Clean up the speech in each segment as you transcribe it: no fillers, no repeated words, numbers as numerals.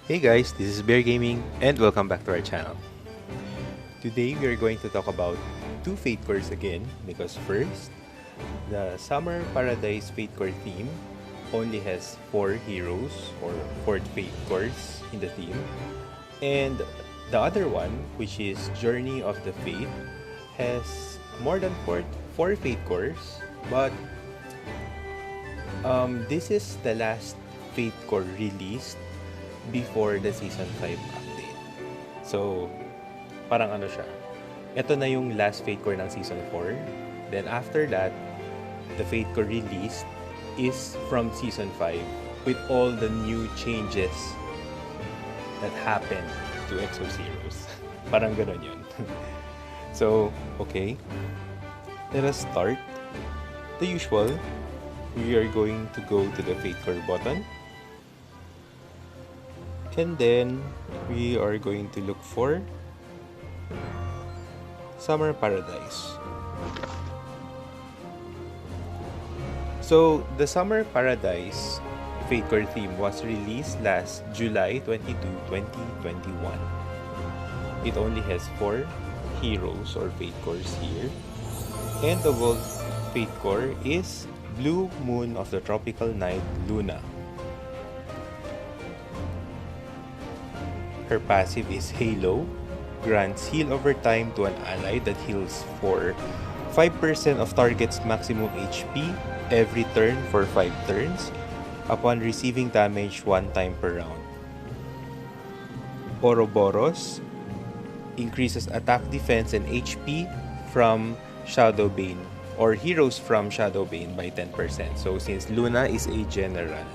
Hey guys, this is Bear Gaming and welcome back to our channel. Today we are going to talk about two Fate cores again because first, the Summer Paradise Fatecore theme only has 4 heroes or 4 Fate cores in the theme, and the other one, which is Journey of the Fate, has more than 4 Fate cores, but this is the last Fate core released before the Season 5 update. So, parang ano siya. Ito na yung last Fate core ng Season 4. Then after that, the Fate core released is from Season 5 with all the new changes that happened to Exos heroes. Parang ganon yun. So, okay. Let us start. The usual, we are going to go to the Fate core button. And then, we are going to look for Summer Paradise. So, the Summer Paradise Fatecore theme was released last July 22, 2021. It only has 4 heroes or Fate cores here. And the world Fate core is Blue Moon of the Tropical Night, Luna. Her passive is Halo, grants heal over time to an ally that heals for 5% of target's maximum HP every turn for 5 turns upon receiving damage 1 time per round. Ouroboros increases attack, defense, and HP from Shadowbane or heroes from Shadowbane by 10%. So since Luna is a general,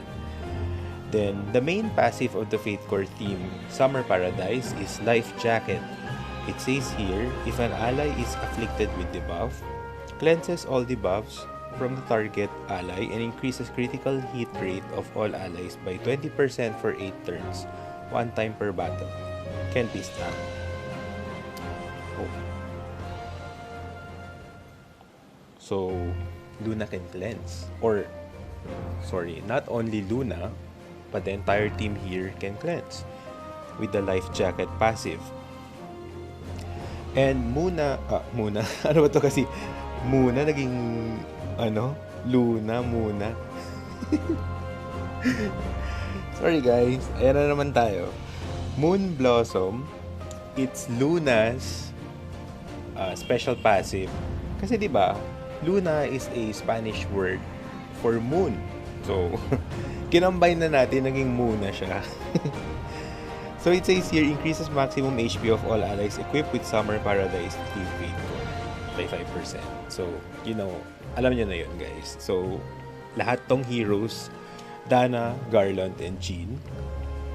then the main passive of the Fatecore theme, Summer Paradise, is Life Jacket. It says here, if an ally is afflicted with debuff, cleanses all debuffs from the target ally and increases critical hit rate of all allies by 20% for 8 turns, 1 time per battle. Can be stunned. Oh. So, Luna can cleanse. Or, sorry, not only Luna, but the entire team here can cleanse with the Life Jacket passive. And Muna, ano ba to kasi? Muna naging, Luna, Muna. Sorry guys, ayan na naman tayo. Moon Blossom, it's Luna's special passive. Kasi di ba, Luna is a Spanish word for moon. So, kinambine na natin, naging Muna siya. So, it says here, increases maximum HP of all allies equipped with Summer Paradise Theme Fate core by 5%. So, alam nyo na yun, guys. So, lahat tong heroes, Dana, Garland, and Jean,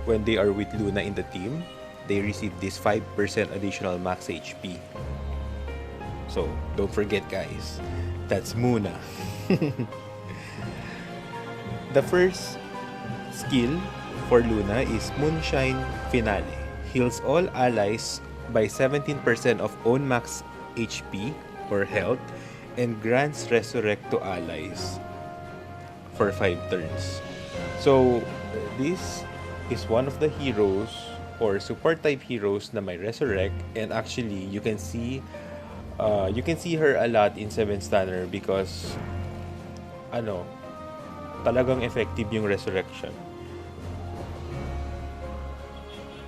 when they are with Luna in the team, they receive this 5% additional max HP. So, don't forget, guys. That's Muna. The first skill for Luna is Moonshine Finale. Heals all allies by 17% of own max HP or health and grants Resurrect to allies for 5 turns. So, this is one of the heroes or support type heroes na may Resurrect, and actually you can see her a lot in 7 Stunner because talagang effective yung resurrection.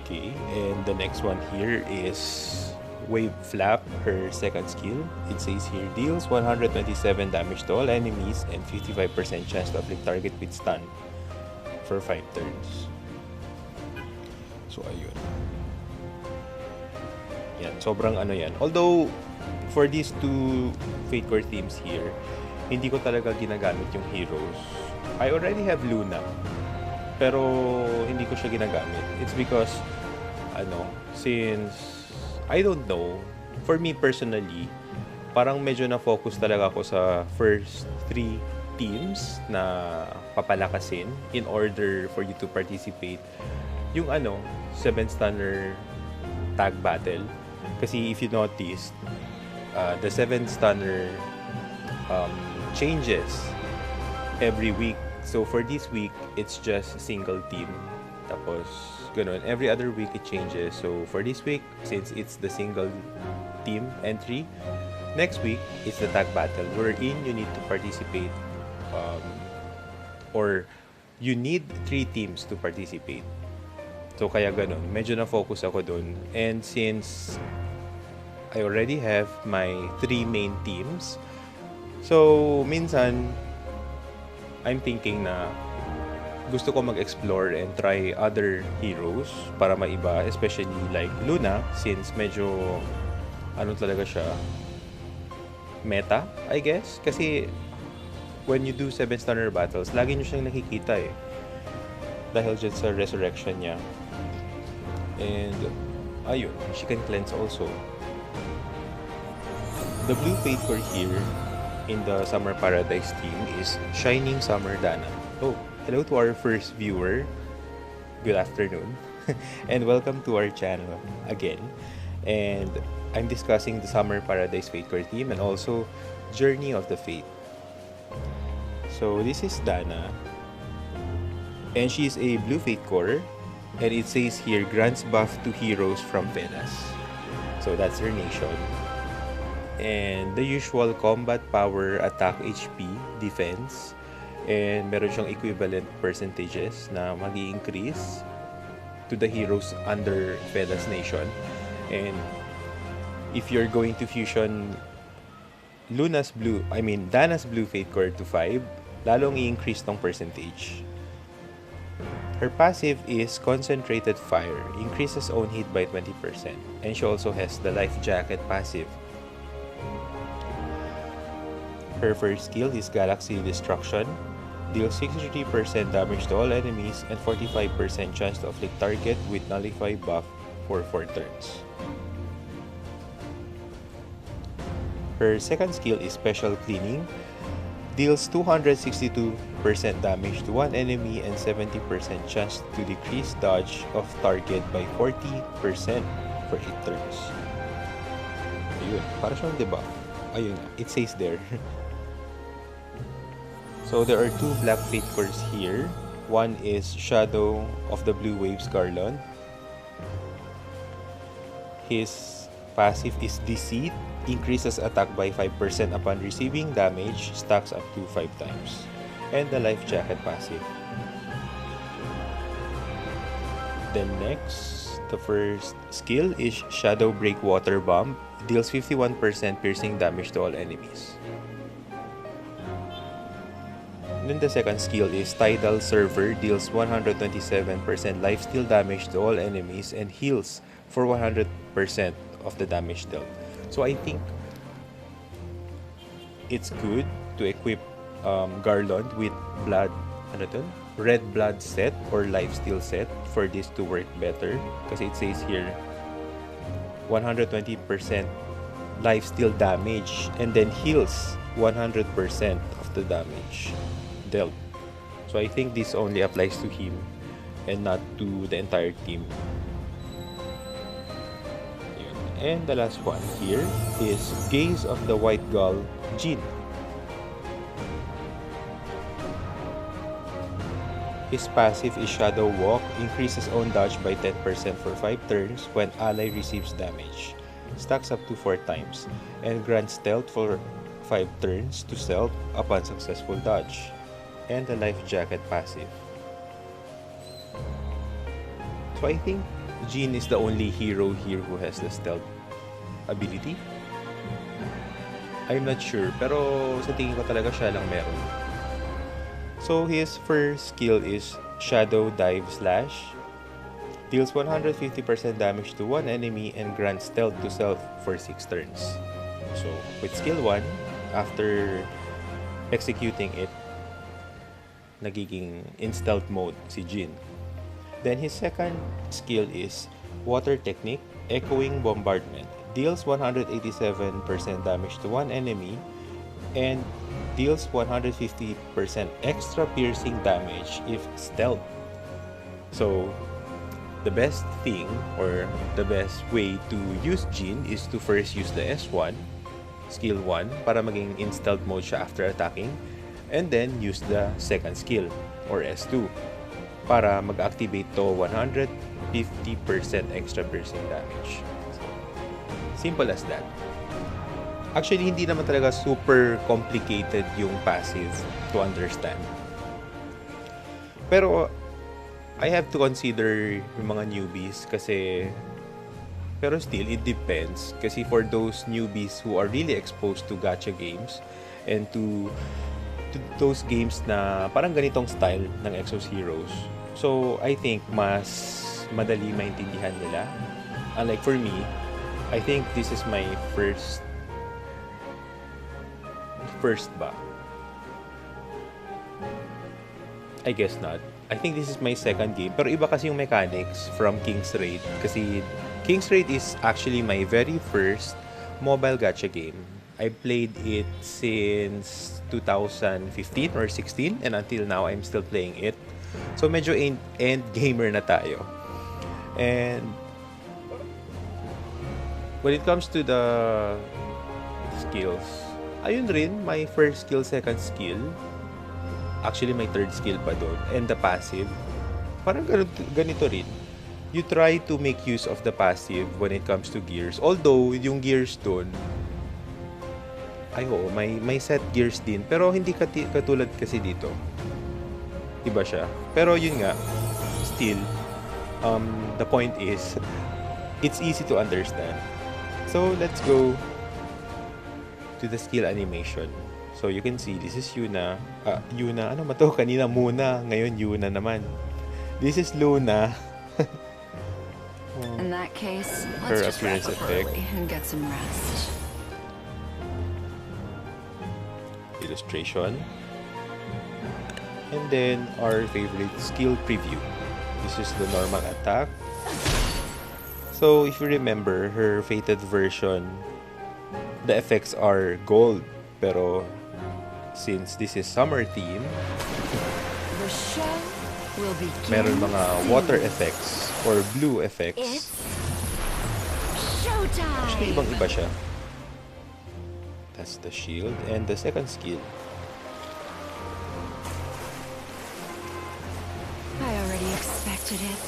Okay, and the next one here is Wave Flap, her second skill. It says here, deals 127 damage to all enemies and 55% chance to afflict target with stun for 5 turns. So, ayun. Yan, sobrang yan. Although, for these two Fatecore themes here, hindi ko talaga ginagamit yung heroes. I already have Luna, pero hindi ko siya ginagamit. It's because, since, I don't know, for me personally, parang medyo na-focus talaga ako sa first 3 teams na papalakasin in order for you to participate yung 7 Stunner tag battle. Kasi if you noticed, the 7 Stunner changes every week. So for this week, it's just single team Tapos, ganun. Every other week, it changes. So, for this week, since it's the single team entry, next week, it's the tag battle, wherein you need to participate, or you need 3 teams to participate. So, kaya ganun. Medyo na-focus ako dun. And since I already have my 3 main teams, so, minsan, I'm thinking na gusto ko mag-explore and try other heroes para maiba, especially like Luna, since medyo ano talaga siya, meta, I guess. Kasi when you do 7-stunner battles, lagi nyo siyang nakikita eh. Dahil dyan sa resurrection niya. And ayun, she can cleanse also. The blue Fatecore here in the Summer Paradise team is Shining Summer Dana. Oh, hello to our first viewer. Good afternoon. And welcome to our channel again. And I'm discussing the Summer Paradise Fatecore team and also Journey of the Fate. So this is Dana. And she is a blue Fatecore. And it says here, grants buff to heroes from Vedas. So that's her nation. And the usual combat power, attack, HP, defense. And meron siyang equivalent percentages na mag-i-increase to the heroes under Vedas Nation. And if you're going to fusion Dana's Blue Fatecore to 5, lalong i-increase tong percentage. Her passive is Concentrated Fire, increases own hit by 20%. And she also has the Life Jacket passive. Her first skill is Galaxy Destruction, deals 63% damage to all enemies and 45% chance to afflict target with Nullify buff for 4 turns. Her second skill is Special Cleaning, deals 262% damage to one enemy and 70% chance to decrease dodge of target by 40% for 8 turns. Ayun, para siyang debuff. Ayun, it says there. So there are 2 black Fatecores here. One is Shadow of the Blue Waves Garland. His passive is Deceit, increases attack by 5% upon receiving damage, stacks up to 5 times. And the Life Jacket passive. Then next, the first skill is Shadow Breakwater Bomb, deals 51% piercing damage to all enemies. Then the second skill is Tidal Server, deals 127% lifesteal damage to all enemies and heals for 100% of the damage dealt. So I think it's good to equip Garland with red blood set or lifesteal set for this to work better. Kasi it says here 120% lifesteal damage and then heals 100% of the damage dealt. So I think this only applies to him and not to the entire team. And the last one here is Gaze of the White Gull, Jin. His passive is Shadow Walk, increases own dodge by 10% for 5 turns when ally receives damage, stacks up to 4 times, and grants stealth for 5 turns to stealth upon successful dodge. And the Life Jacket passive. So I think Jin is the only hero here who has the stealth ability. I'm not sure, pero sa tingin ko talaga siya lang meron. So his first skill is Shadow Dive Slash, deals 150% damage to one enemy and grants stealth to self for 6 turns. So with skill 1, after executing it, nagiging in stealth mode si Jin. Then his second skill is Water Technique, Echoing Bombardment, deals 187% damage to one enemy and deals 150% extra piercing damage if stealth. So the best thing or the best way to use Jin is to first use the S1, skill 1, para maging in stealth mode siya after attacking, and then use the second skill or S2 para mag-activate to 150% extra piercing damage. Simple as that. Actually, hindi naman talaga super complicated yung passive to understand. Pero, I have to consider yung mga newbies kasi... Pero still, it depends. Kasi for those newbies who are really exposed to gacha games and to those games na parang ganitong style ng Exos Heroes, so I think mas madali maintindihan nila. Unlike for me, I think this is my first ba? I guess not. I think this is my second game. Pero iba kasi yung mechanics from King's Raid. Kasi King's Raid is actually my very first mobile gacha game. I played it since 2015 or 16 and until now I'm still playing it. So medyo end gamer na tayo. And when it comes to the skills, ayun rin, my first skill, second skill. Actually, my third skill pa doon. And the passive, parang ganito rin. You try to make use of the passive when it comes to gears. Although, yung gears doon, may set gears din. Pero hindi katulad kasi dito. Iba siya. Pero yun nga, still, the point is, it's easy to understand. So, let's go to the skill animation. So, you can see, this is Yuna. Yuna, ano ba to? Kanina Muna, ngayon Yuna naman. This is Luna. In that case, her let's just appearance wrap up effect early and get some rest. Illustration, and then our favorite skill preview. This is the normal attack. So if you remember her fated version, the effects are gold, pero since this is summer theme, The show will begin. meron mga water effects or blue effects. It's showtime. Actually, ibang-iba siya. That's the shield. And the second skill. I already expected it.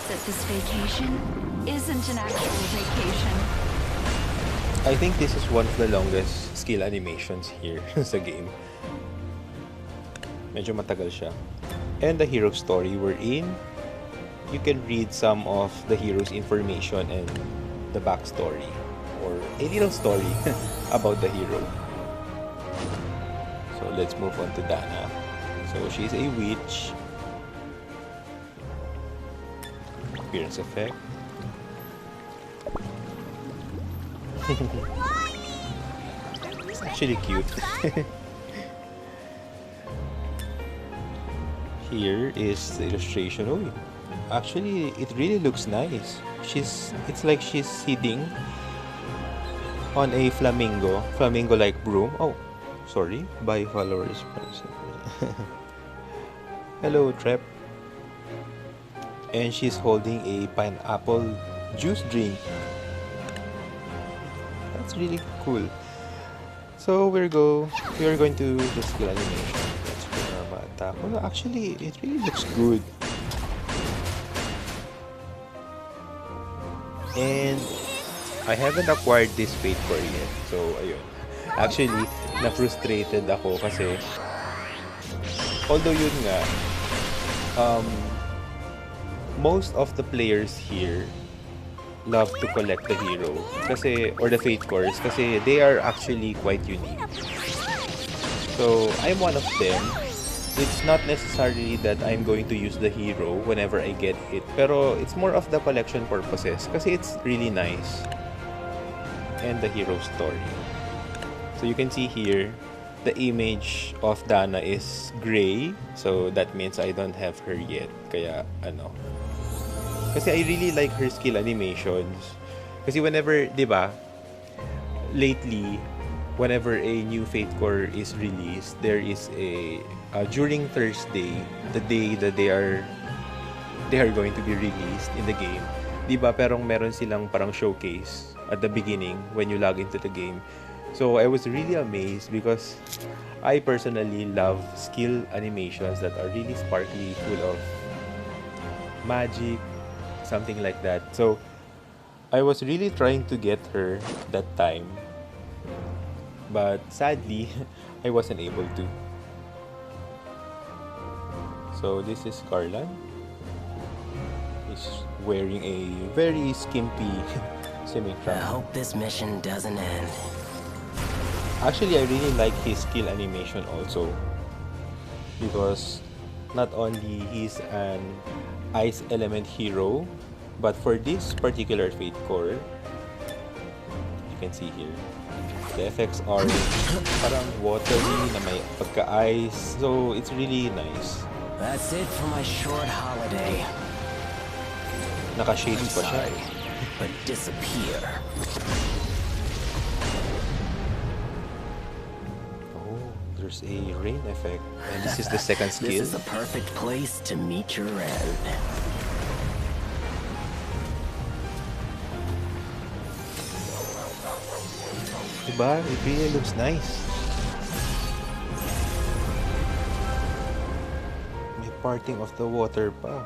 That this vacation isn't an actual vacation. I think this is one of the longest skill animations here sa game. Medyo matagal siya. And the hero story we're in, you can read some of the hero's information and the backstory or a little story about the hero. So let's move on to Dana. So she's a witch. Appearance effect. It's actually cute. Here is the illustration. Oh, actually, it really looks nice. It's like she's sitting on a flamingo-like broom. Oh, sorry, by followers. Hello, Trep. And she's holding a pineapple juice drink. That's really cool. So we are going to the skill animation. Let's go normal attack. Well, actually, it really looks good. And I haven't acquired this Fatecore yet. So ayun. Actually, na-frustrated ako kasi although yun nga, most of the players here love to collect the hero kasi, or the Fatecores kasi they are actually quite unique. So, I'm one of them. It's not necessarily that I'm going to use the hero whenever I get it, pero it's more of the collection purposes kasi it's really nice. And the hero story. So, you can see here, the image of Dana is gray, so that means I don't have her yet. Kaya, kasi I really like her skill animations. Kasi whenever, di ba, lately, whenever a new Fatecore is released, there is a, during Thursday, the day that they are going to be released in the game, di ba, meron silang parang showcase at the beginning when you log into the game. So I was really amazed because I personally love skill animations that are really sparkly, full of magic, something like that. So I was really trying to get her that time, but sadly, I wasn't able to. So this is Carlan. He's wearing a very skimpy swimming I trunk. hope this mission doesn't end. Actually, I really like his skill animation also, because not only he's an ice element hero, but for this particular Fate Core, you can see here, the effects are parang watery na may pagka-ice. So it's really nice. That's it for my short holiday. I'm Naka-shades pa siya. sorry, but disappear. Oh, there's a rain effect. And this is the second skill. This is the perfect place to meet your end. Diba? It really looks nice. May parting of the water pa.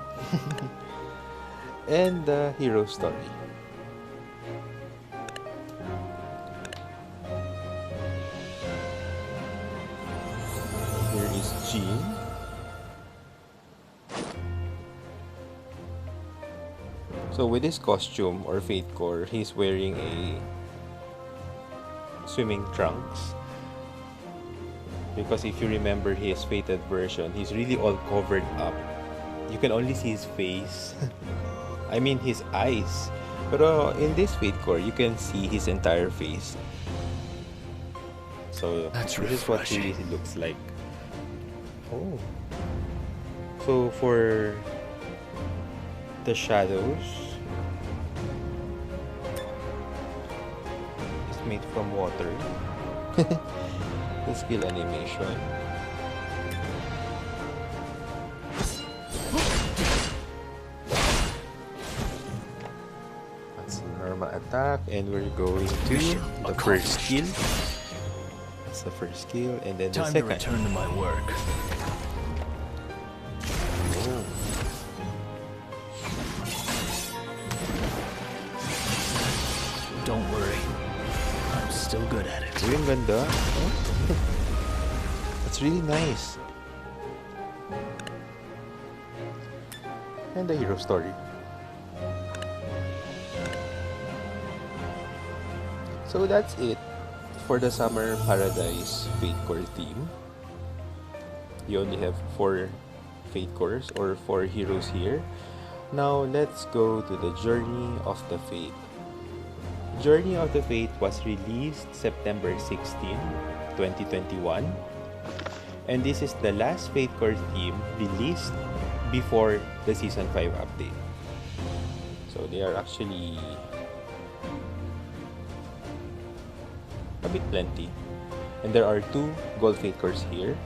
And the hero story. Here is Jean. So with his costume or Fate Core, he's wearing a swimming trunks. Because if you remember his fated version, he's really all covered up. You can only see his face. I mean his eyes. Pero in this Fate Core, you can see his entire face. So That's this is what he refreshing. looks like. Oh. So for the shadows, it's made from water. The skill animation. That's a normal attack, and we're going to the first skill. That's the first skill, and then the Time to second. return to my work. Oh. Don't worry, I'm still good at it. Uy, ang ganda. Oh. That's really nice. And the hero story. So that's it for the Summer Paradise Fatecore theme. You only have 4 Fate Cores or 4 heroes here. Now let's go to the Journey of the Fate. Journey of the Fate was released September 16, 2021. And this is the last Fatecore theme released before the Season 5 update. So they are actually a bit plenty. And there are 2 gold Fatecores here.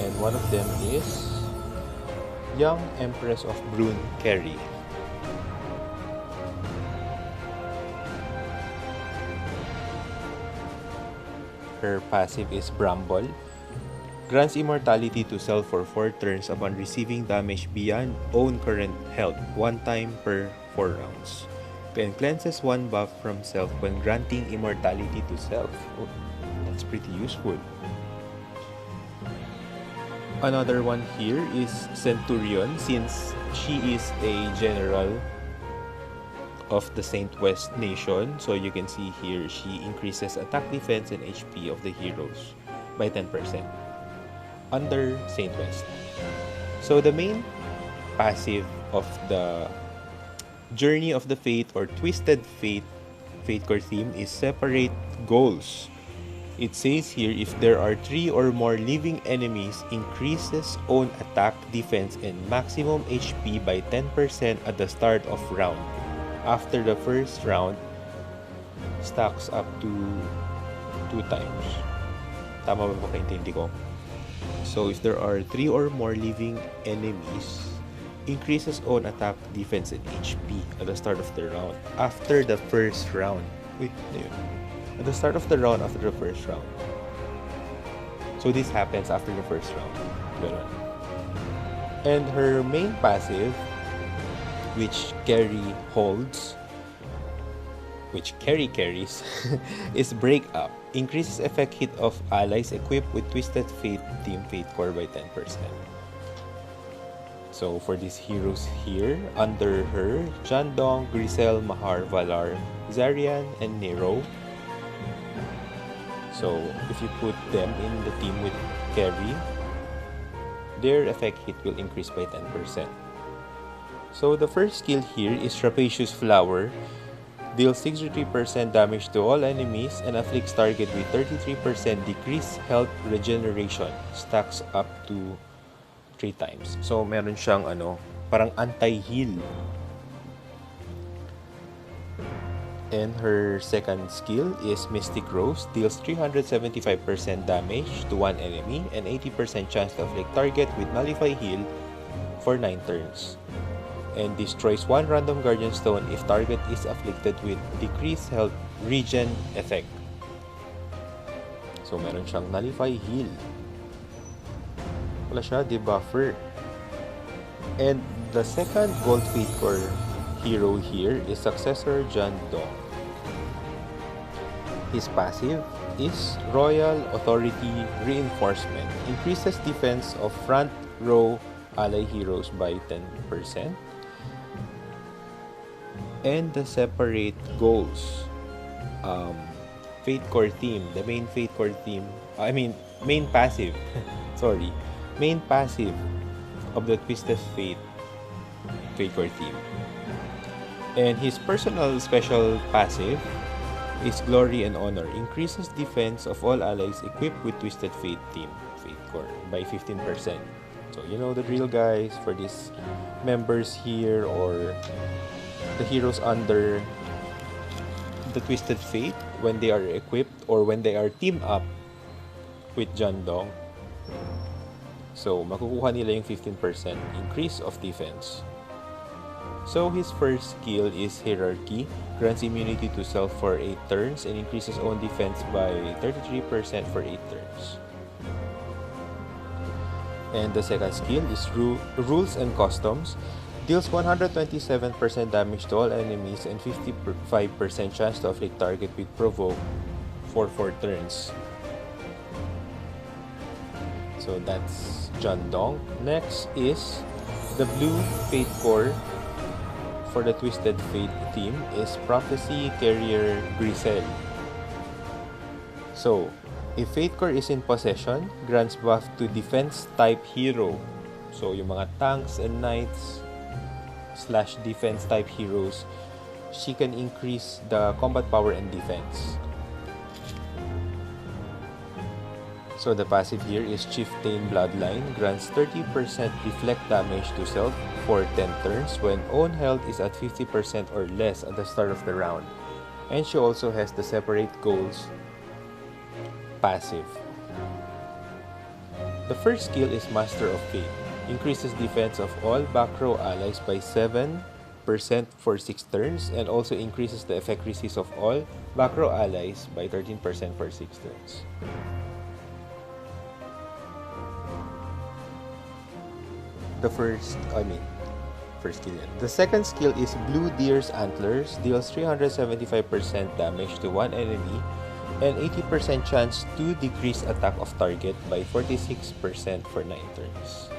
And one of them is Young Empress of Brune Carey. Her passive is Bramble. Grants immortality to self for 4 turns upon receiving damage beyond own current health 1 time per 4 rounds. And cleanses 1 buff from self when granting immortality to self. Oh, that's pretty useful. Another one here is Centurion, since she is a general of the Saint West nation. So you can see here she increases attack, defense, and HP of the heroes by 10% under Saint West. So the main passive of the Journey of the Fate or Twisted Fate Fatecore theme is separate goals. It says here if there are 3 or more living enemies, increases own attack, defense, and maximum HP by 10% at the start of round. After the first round, stacks up to 2 times. Tama ba pagkaintindi ko? So if there are 3 or more living enemies, increases own attack, defense, and HP at the start of the round. After the first round. Wait, ano yun? at the start of the round after the first round. So this happens after the first round. Ganun. And her main passive, which carries, is Break Up. Increases effect hit of allies equipped with Twisted Fate Theme Fatecore by 10%. So for these heroes here, under her, Jandong, Grisel, Mahar, Valar, Zarian, and Nero. So if you put them in the team with carry, their effect hit will increase by 10%. So the first skill here is Rapacious Flower. Deals 63% damage to all enemies and afflicts target with 33% decreased health regeneration. Stacks up to 3 times. So meron siyang parang anti-heal. And her second skill is Mystic Rose. Deals 375% damage to one enemy and 80% chance to afflict target with Nullify Heal for 9 turns. And destroys one random Guardian Stone if target is afflicted with decreased health regen effect. So meron siyang Nullify Heal. Wala siya, debuffer. And the second Gold Fatecore hero here is Successor Jandong. His passive is Royal Authority Reinforcement. Increases defense of front row ally heroes by 10%. And the separate goals. Fatecore Theme, the main Fatecore Theme, main passive, sorry, main passive of the Twisted Fate Fatecore Theme. And his personal special passive is Glory and Honor. Increases defense of all allies equipped with Twisted Fate Theme Fatecore by 15%. So you know the drill, guys, for these members here or the heroes under the Twisted Fate when they are equipped or when they are teamed up with Jandong. So makukuha nila yung 15% increase of defense. So his first skill is Hierarchy, grants immunity to self for 8 turns and increases own defense by 33% for 8 turns. And the second skill is Rules and Customs, deals 127% damage to all enemies and 55% chance to afflict target with Provoke for 4 turns. So that's Jandong. Next is the blue Fatecore for the Twisted Fate theme is Prophecy Carrier Grisel. So, if Fatecore is in possession, grants buff to defense type hero. So, yung mga tanks and knights / defense type heroes, she can increase the combat power and defense. So the passive here is Chieftain Bloodline, grants 30% reflect damage to self for 10 turns when own health is at 50% or less at the start of the round. And she also has the Separate Goals passive. The first skill is Master of Fate. Increases defense of all back row allies by 7% for 6 turns and also increases the effect resist of all back row allies by 13% for 6 turns. First skill yan. The second skill is Blue Deer's Antlers, deals 375% damage to one enemy and 80% chance to decrease attack of target by 46% for 9 turns.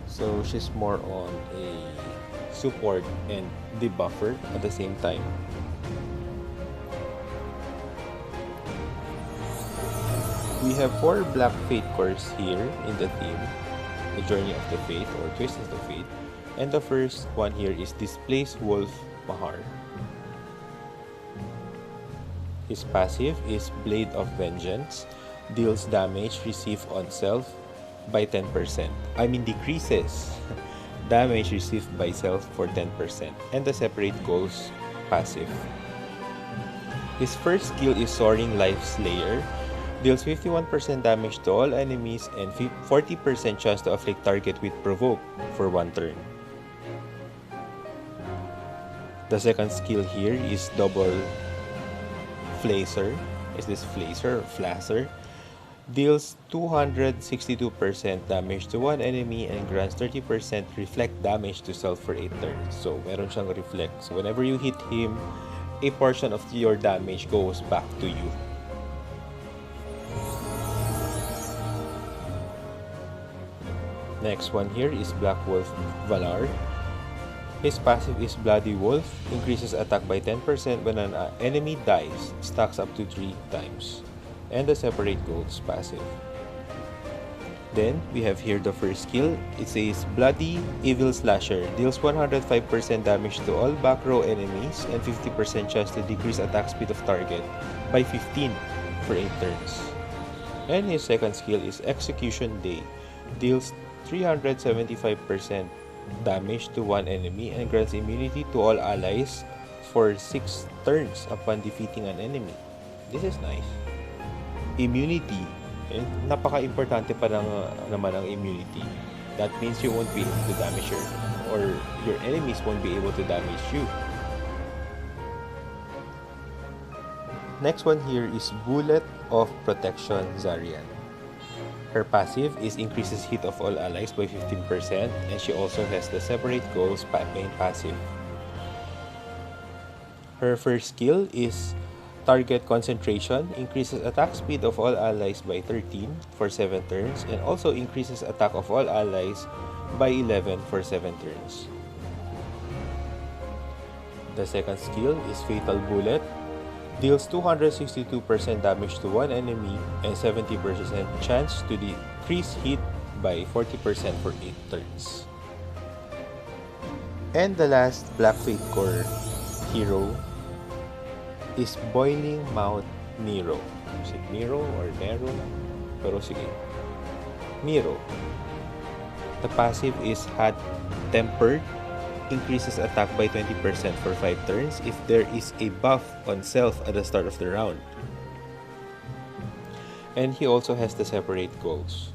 So she's more on a support and debuffer at the same time. We have 4 black Fatecores here in the theme, the Journey of the Fate or Twist of the Fate. And the first one here is Displaced Wolf Mahar. His passive is Blade of Vengeance, deals damage received on self by 10%. Decreases damage received by self for 10%. And the Separate Goals passive. His first skill is Soaring Life Slayer, deals 51% damage to all enemies and 40% chance to afflict target with Provoke for 1 turn. The second skill here is double flacer. Is this flacer or flasser? Deals 262% damage to one enemy and grants 30% reflect damage to self for 8 turns. So, meron siyang reflect. So, whenever you hit him, a portion of your damage goes back to you. Next one here is Black Wolf Valar. His passive is Bloody Wolf, increases attack by 10% when an enemy dies, stacks up to 3 times, and the separate goals passive. Then, we have here the first skill. It says Bloody Evil Slasher, deals 105% damage to all back row enemies and 50% chance to decrease attack speed of target by 15 for 8 turns. And his second skill is Execution Day, deals 375% damage to one enemy and grants immunity to all allies for 6 turns upon defeating an enemy. This is nice. Immunity. Napaka-importante pa naman ang immunity. That means you won't be able to damage your enemies won't be able to damage you. Next one here is Bullet of Protection Zarian. Her passive is increases hit of all allies by 15%, and she also has the separate goals main passive. Her first skill is Target Concentration, increases attack speed of all allies by 13 for 7 turns, and also increases attack of all allies by 11 for 7 turns. The second skill is Fatal Bullet, deals 262% damage to one enemy and 70% chance to decrease hit by 40% for 8 turns. And the last Black Fatecore hero is Boiling Mouth Nero. Is it Nero or Nero? Pero sige. Nero. The passive is Hot Tempered, increases attack by 20% for 5 turns if there is a buff on self at the start of the round. And he also has the separate goals.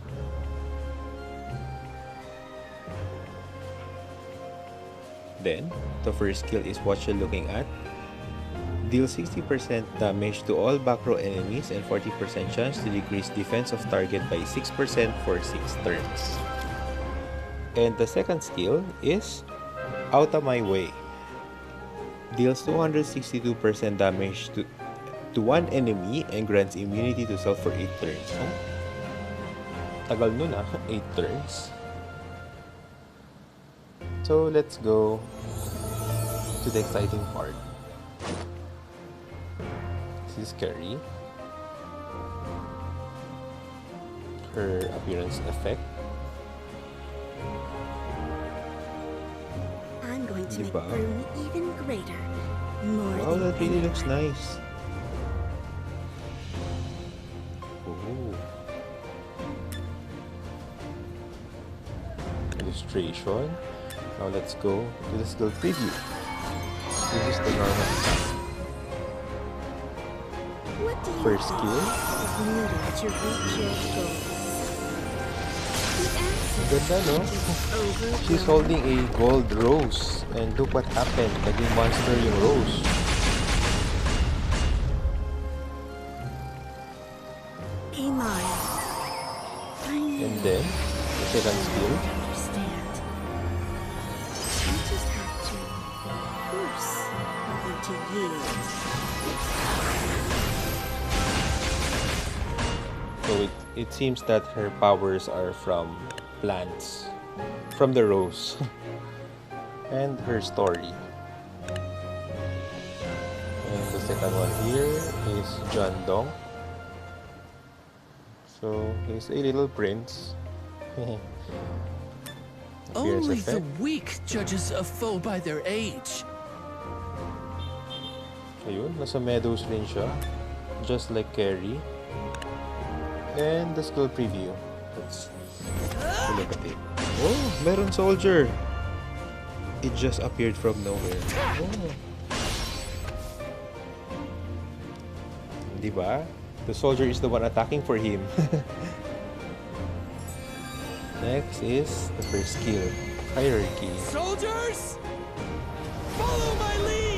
Then, the first skill is what you're looking at. Deals 60% damage to all back row enemies and 40% chance to decrease defense of target by 6% for 6 turns. And the second skill is Out of My Way. Deals 262% damage to one enemy and grants immunity to self for 8 turns. Oh, tagal nun 8 turns. So let's go to the exciting part. This is Carrie. Her appearance effect. I'm going to make Diba? Brune even greater. More Wow, than that really anyone. looks nice. Ooh. Illustration. Now let's go to the skill preview. This is the normal attack. What do you First think skill. is needed to reach your goals? The answer Ganda, no? is She's holding a gold rose. And look what happened. Naging monster yung rose. Be mine. I know And then, the second skill. you understand. I just have to force you to yield. So it seems that her powers are from plants. From the rose. And her story. And the second one here is John Dong. So he's a little prince. Appearance Only the effect. weak judges a foe by their age. Ayun, nasa meadows rin siya. Just like Carrie. And the skill preview. Let's look at it. Oh, meron soldier. It just appeared from nowhere. Oh. Diba? The soldier is the one attacking for him. Next is the first skill. Hierarchy. Soldiers, follow my lead!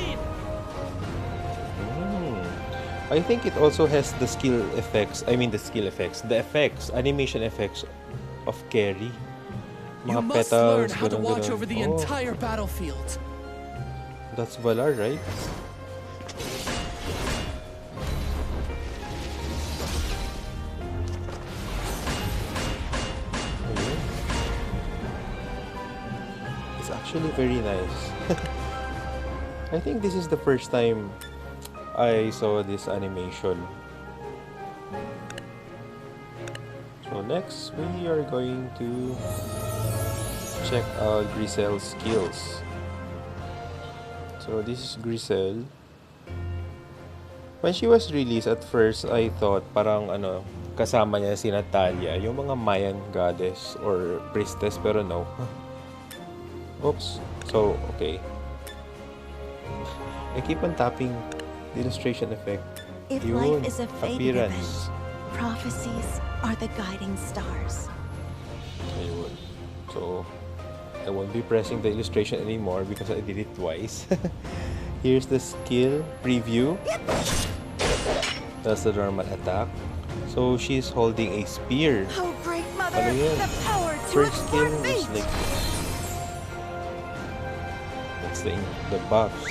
I think it also has the skill effects. I mean the skill effects. The effects, animation effects of Carry. You Mga must learn petals, how to watch ganun. over the Oh, entire battlefield. that's Valar, right? Ayun. It's actually very nice. I think this is the first time I saw this animation. So next, we are going to check out Grisel's skills. So this is Grisel. When she was released, at first, I thought parang kasama niya si Natalia, yung mga Mayan goddess or priestess, pero no. Oops. So, okay. I keep on tapping the illustration effect. If Yun, life is a fading event, appearance. prophecies are the guiding stars. Ayun. So, I won't be pressing the illustration anymore because I did it twice. Here's the skill preview. That's the normal attack. So, she's holding a spear. Oh, great mother, Ano yun? the power to First explore skill is fate! like... That's the buffs.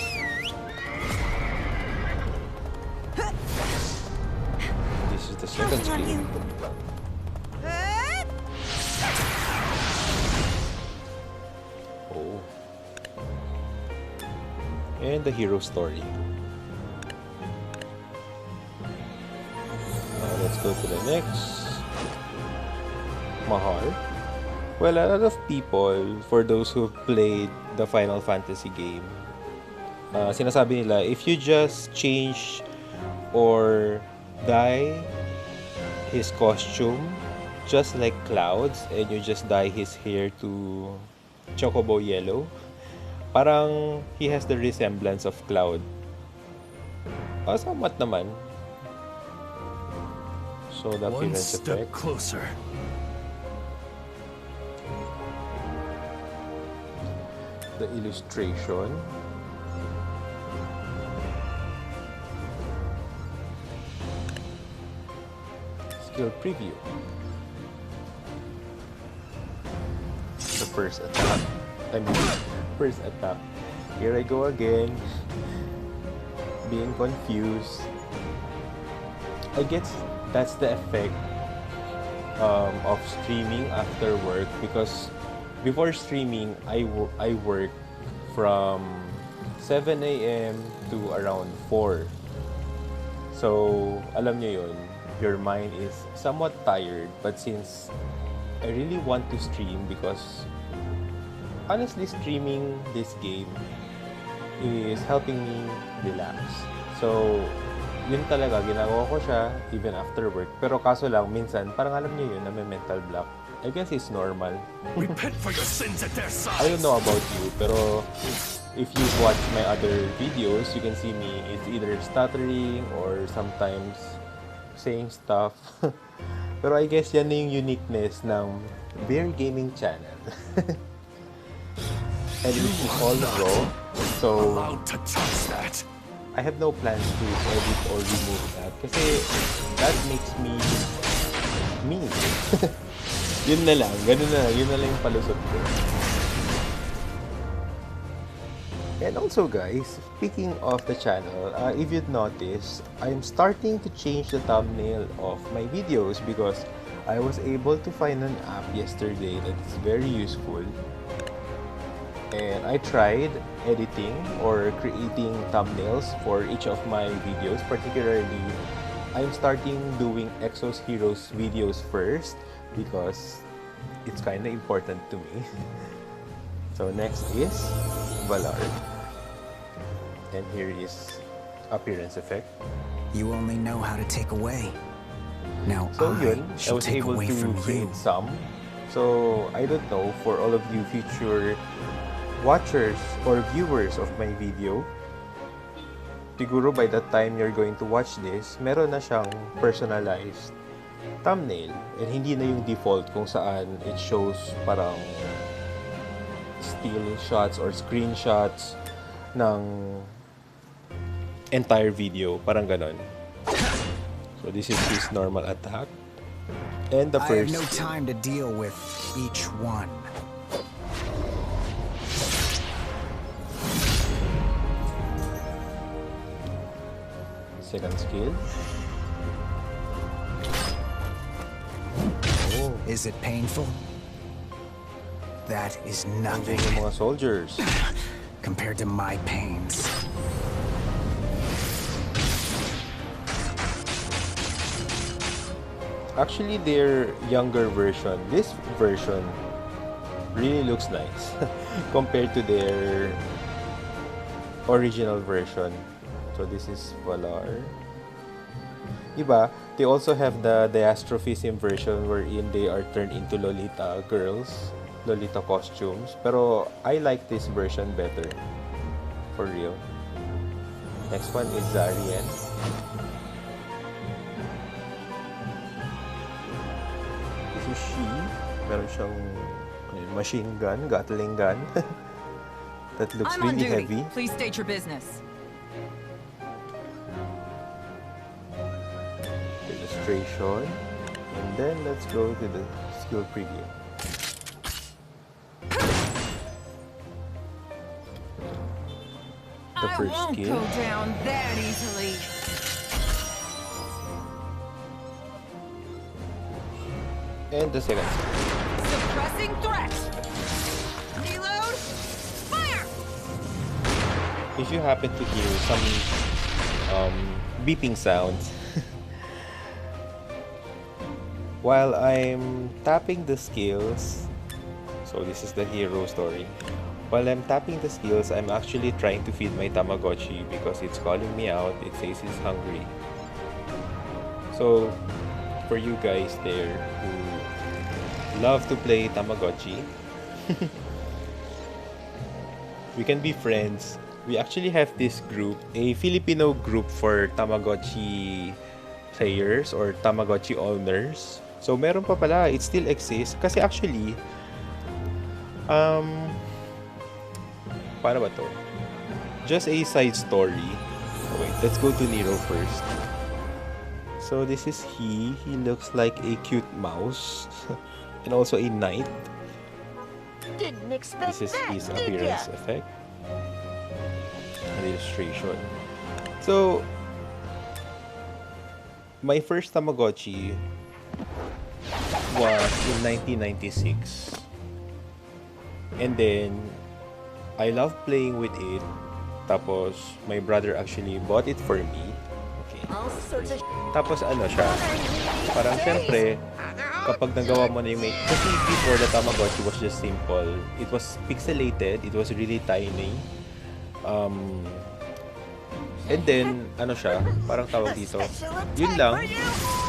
This is the second Counting on skill. you. Oh. And the hero story. Let's go to the next. Mahar. Well, a lot of people, for those who played the Final Fantasy game, sinasabi nila, if you just change or dye his costume just like Cloud's and you just dye his hair to chocobo yellow, parang he has the resemblance of Cloud. Somewhat naman. So the One appearance step effect. closer. The illustration. Skill preview. The first attack. First attack. Here I go again. Being confused. I guess that's the effect of streaming after work, because before streaming, I work from 7 a.m. to around 4. So, alam nyo yun, your mind is somewhat tired, but since I really want to stream, because honestly, streaming this game is helping me relax. So, yun talaga, ginagawa ko siya even after work. Pero kaso lang, minsan, parang alam niyo yun, na may mental block. I guess it's normal. Repent for your sins at their sides. I don't know about you, pero if you watch my other videos, you can see me, it's either stuttering or sometimes saying stuff. Pero I guess yan na yung uniqueness ng Bear Gaming channel. And it's all raw, so Allowed to touch that. I have no plans to edit or remove that kasi that makes me me. Yun na lang, ganun na lang, yun na lang yung palusot ko. And also guys, speaking of the channel, if you'd notice, I'm starting to change the thumbnail of my videos because I was able to find an app yesterday that is very useful. And I tried editing or creating thumbnails for each of my videos. Particularly, I'm starting doing Exos Heroes videos first because it's kind of important to me. So next is Valar. And here is appearance effect. You only know how to take away. Now So I yun, I shall was take able away to from you. create some. So I don't know, for all of you future watchers or viewers of my video, siguro by the time you're going to watch this, meron na siyang personalized thumbnail. And hindi na yung default kung saan it shows parang still shots or screenshots ng entire video. Parang ganon. So this is his normal attack. And the I have first no time to deal with each one. second skill. Oh, Is it painful? That is nandiyan nothing yung mga soldiers. compared to my pains. Actually, their younger version, this version really looks nice compared to their original version. So this is Valar. Iba, they also have the Diastrophism version wherein they are turned into Lolita girls, Lolita costumes. Pero I like this version better. For real. Next one is Zarian. This is she. Meron siyang machine gun, Gatling gun. That looks I'm on really duty. heavy. Please state your business. Illustration. And then let's go to the skill preview. The I first won't skill. go down that easily. And the second skill. Suppressing threat. Reload. Fire. If you happen to hear some beeping sounds while I'm tapping the skills, so this is the hero story. While I'm tapping the skills, I'm actually trying to feed my Tamagotchi because it's calling me out. It says it's hungry. So, for you guys there who love to play Tamagotchi, we can be friends. We actually have this group, a Filipino group for Tamagotchi players or Tamagotchi owners. So, meron pa pala. It still exists. Kasi actually, paano ba to? Just a side story. Oh, wait, let's go to Nero first. So, this is he. He looks like a cute mouse. And also a knight. Didn't expect This is that, his did appearance ya? effect. An illustration. So, my first Tamagotchi was in 1996. And then, I love playing with it. Tapos, my brother actually bought it for me. Okay. All sorts of Tapos ano siya, parang syempre, kapag nagawa mo na yung kasi before the Tamagotchi was just simple. It was pixelated, it was really tiny. And then, ano siya, parang tawag dito, yun lang,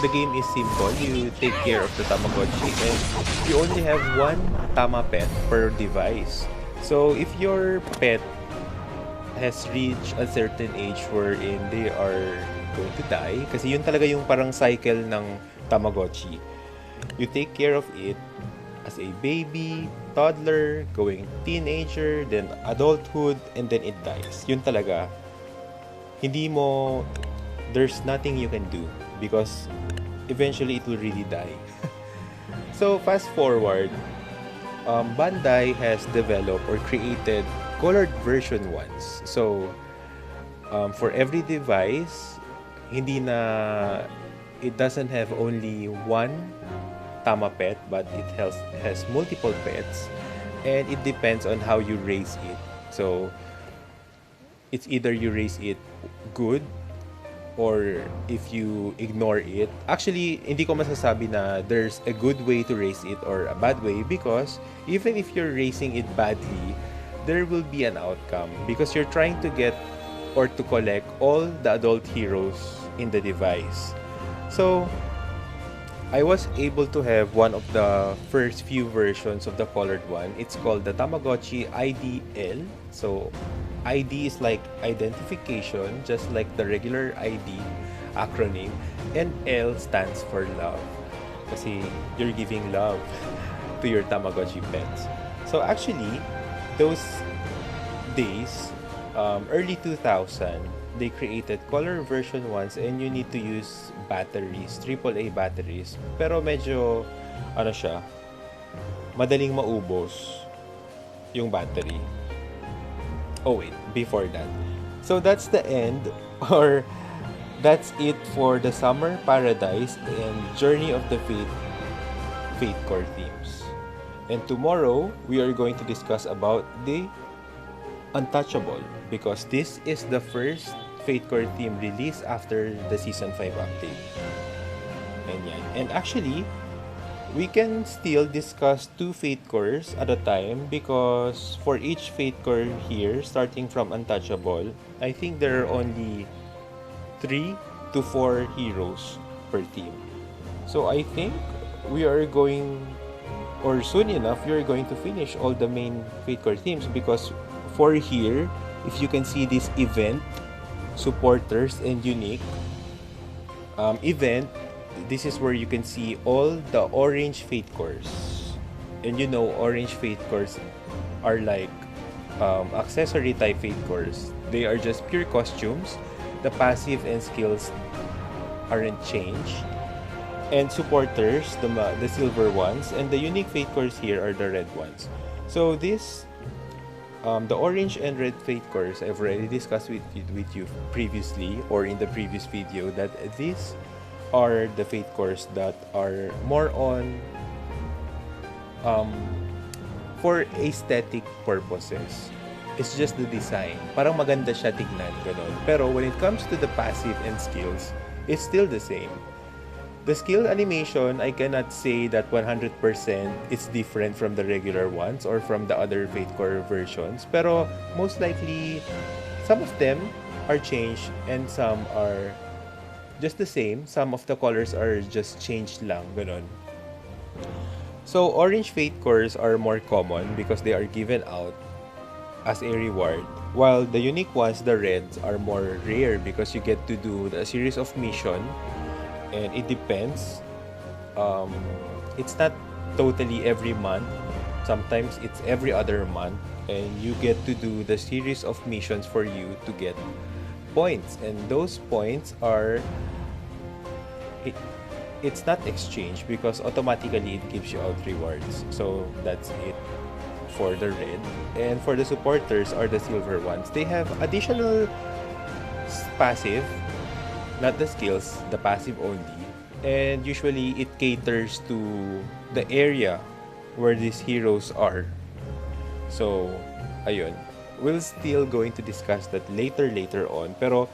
the game is simple. You take care of the Tamagotchi and you only have one Tama pet per device. So, if your pet has reached a certain age wherein they are going to die, kasi yun talaga yung parang cycle ng Tamagotchi. You take care of it as a baby, toddler, going teenager, then adulthood, and then it dies. Yun talaga. Hindi mo, there's nothing you can do because eventually it will really die. So, fast forward, Bandai has developed or created colored version ones. So, for every device, hindi na, it doesn't have only one Tama pet, but it has multiple pets, and it depends on how you raise it. So, it's either you raise it good or if you ignore it. Actually, hindi ko masasabi na there's a good way to raise it or a bad way because even if you're raising it badly, there will be an outcome because you're trying to get or to collect all the adult heroes in the device. So, I was able to have one of the first few versions of the colored one. It's called the Tamagotchi IDL. So, ID is like identification, just like the regular ID acronym. And L stands for love. Kasi you're giving love to your Tamagotchi pets. So, actually, those days, early 2000, they created color version once and you need to use batteries, AAA batteries. Pero medyo, ano siya, madaling maubos yung battery. Oh wait, before that. So that's the end, or that's it for the Summer Paradise and Journey of the Fatecore Themes. And tomorrow, we are going to discuss about the Untouchable, because this is the first Fatecore theme released after the Season 5 update. And yan. And actually, we can still discuss 2 Fatecores at a time, because for each Fatecore here, starting from Untouchable, I think there are only 3 to 4 heroes per team. So I think we are going, or soon enough, we are going to finish all the main Fatecore themes, because for here, if you can see this event, supporters and unique event, this is where you can see all the orange Fatecores. And you know, orange Fatecores are like accessory type Fatecores. They are just pure costumes. The passive and skills aren't changed. And supporters, the silver ones, and the unique Fatecores here are the red ones. So this, the orange and red Fatecores, I've already discussed with you previously, or in the previous video, that these are the Fatecores that are more on for aesthetic purposes. It's just the design. Parang maganda siya tignan, ganon. Pero when it comes to the passive and skills, it's still the same. The skill animation, I cannot say that 100% is different from the regular ones or from the other Fatecore versions. Pero most likely, some of them are changed and some are just the same. Some of the colors are just changed lang, ganon. So orange Fatecores are more common because they are given out as a reward, while the unique ones, the reds, are more rare because you get to do a series of mission. And it depends. It's not totally every month. Sometimes it's every other month. And you get to do the series of missions for you to get points. And those points are... It's not exchanged because automatically it gives you out rewards. So that's it for the red. And for the supporters, or the silver ones, they have additional passive, not the skills, the passive only. And usually it caters to the area where these heroes are. So, ayun. We'll still going to discuss that later on. Pero,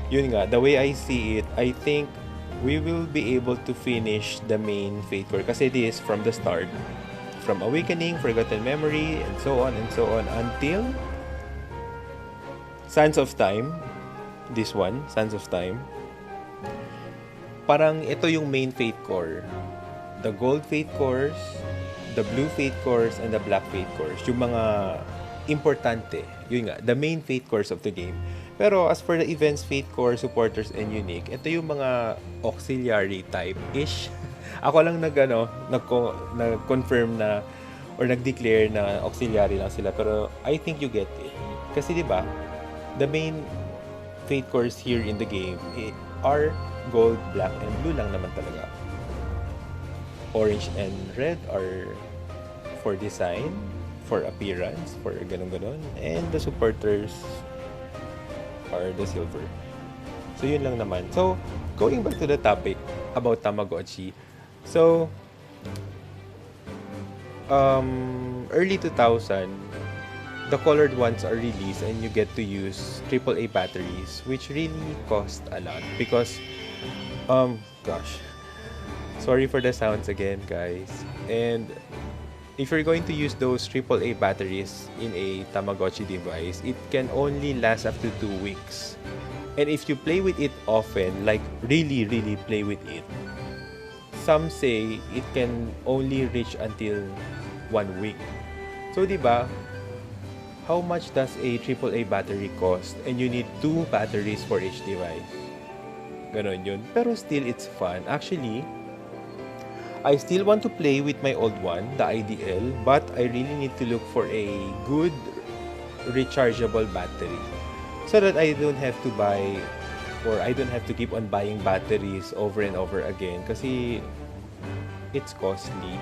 yun nga, the way I see it, I think we will be able to finish the main Fatecore. Kasi this, from the start, from Awakening, Forgotten Memory, and so on, until Sands of Time. This one, Sands of Time. Parang ito yung main Fatecore. The gold Fatecores, the blue Fatecores, and the black Fatecores. Yung mga importante. Yun nga, the main Fatecores of the game. Pero as for the events, Fatecore, supporters, and unique, ito yung mga auxiliary type-ish. Ako lang nag-confirm na, or nag-declare na auxiliary lang sila. Pero I think you get it. Kasi diba, the main Fatecores here in the game are gold, black, and blue lang naman talaga. Orange and red are for design, for appearance, for ganon-ganon. And the supporters are the silver. So, yun lang naman. So, going back to the topic about Tamagotchi. So, early 2000, the colored ones are released and you get to use AAA batteries, which really cost a lot because, gosh, sorry for the sounds again, guys. And if you're going to use those AAA batteries in a Tamagotchi device, it can only last up to 2 weeks. And if you play with it often, like really play with it, some say it can only reach until 1 week. So, diba, how much does a AAA battery cost? And you need 2 batteries for each device. Ganon yun. Pero still, it's fun. Actually, I still want to play with my old one, the IDL, but I really need to look for a good rechargeable battery. so that I don't have to buy, or I don't have to keep on buying batteries over and over again kasi it's costly.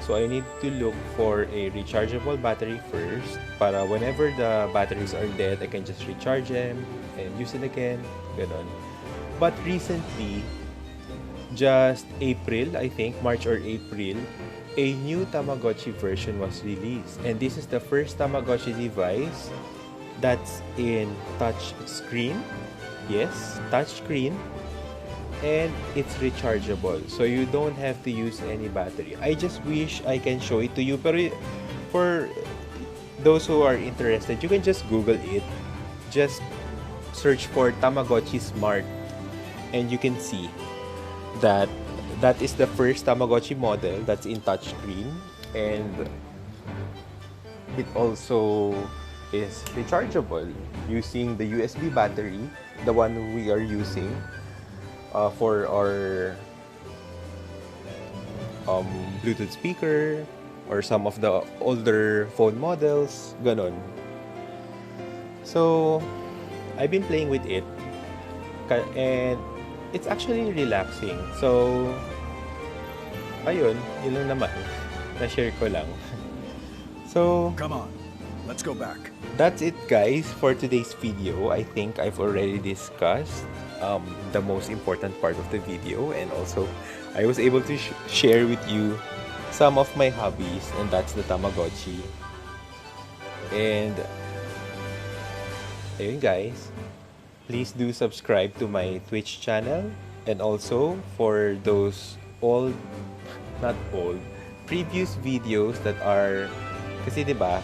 So I need to look for a rechargeable battery first para whenever the batteries are dead, I can just recharge them and use it again. Ganon. But recently, just April, I think, March or April, a new Tamagotchi version was released. And this is the first Tamagotchi device that's in touch screen. Yes, touch screen. And it's rechargeable. So you don't have to use any battery. I just wish I can show it to you. Pero for those who are interested, you can just Google it. Just search for Tamagotchi Smart. And you can see that that is the first Tamagotchi model that's in touchscreen, and it also is rechargeable using the USB battery, the one we are using for our Bluetooth speaker or some of the older phone models, ganon. So I've been playing with it and it's actually relaxing. So ayun, yun lang naman. Na-share ko lang. So, Come on, let's go back. that's it guys for today's video. I think I've already discussed the most important part of the video, and also I was able to share with you some of my hobbies, and that's the Tamagotchi. And ayun guys, please do subscribe to my Twitch channel, and also for those old, not old, previous videos that are, kasi diba,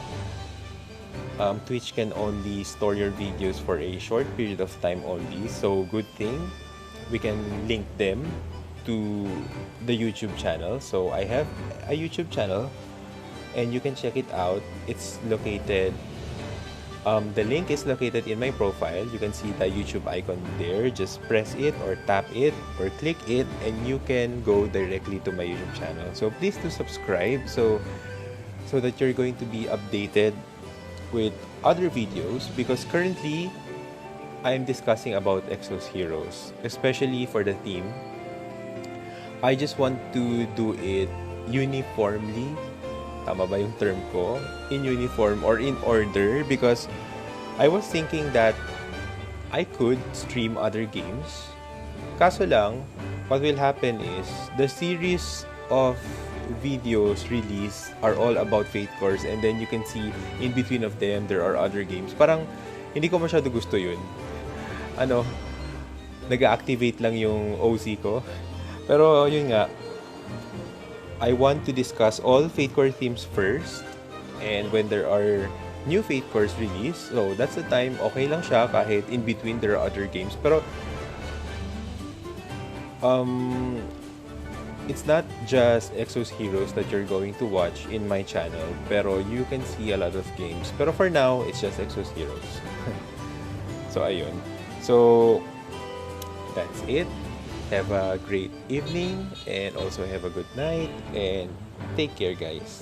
Twitch can only store your videos for a short period of time only. So good thing we can link them to the YouTube channel. So I have a YouTube channel and you can check it out. It's located, the link is located in my profile. You can see the YouTube icon there. Just press it or tap it or click it and you can go directly to my YouTube channel. So please do subscribe so that you're going to be updated with other videos, because currently I'm discussing about Exos Heroes, especially for the theme. I just want to do it uniformly. Tama ba yung term ko? In uniform or in order, because I was thinking that I could stream other games. Kaso lang, what will happen is the series of videos released are all about Fatecores, and then you can see in between of them there are other games. Parang hindi ko masyado gusto yun. Nag-activate lang yung OC ko. Pero yun nga, I want to discuss all Fatecore themes first, and when there are new Fatecores release, so that's the time okay lang siya kahit in between there are other games. Pero it's not just Exos Heroes that you're going to watch in my channel, pero you can see a lot of games. Pero for now, it's just Exos Heroes. So, ayun. So, that's it. Have a great evening and also have a good night and take care, guys.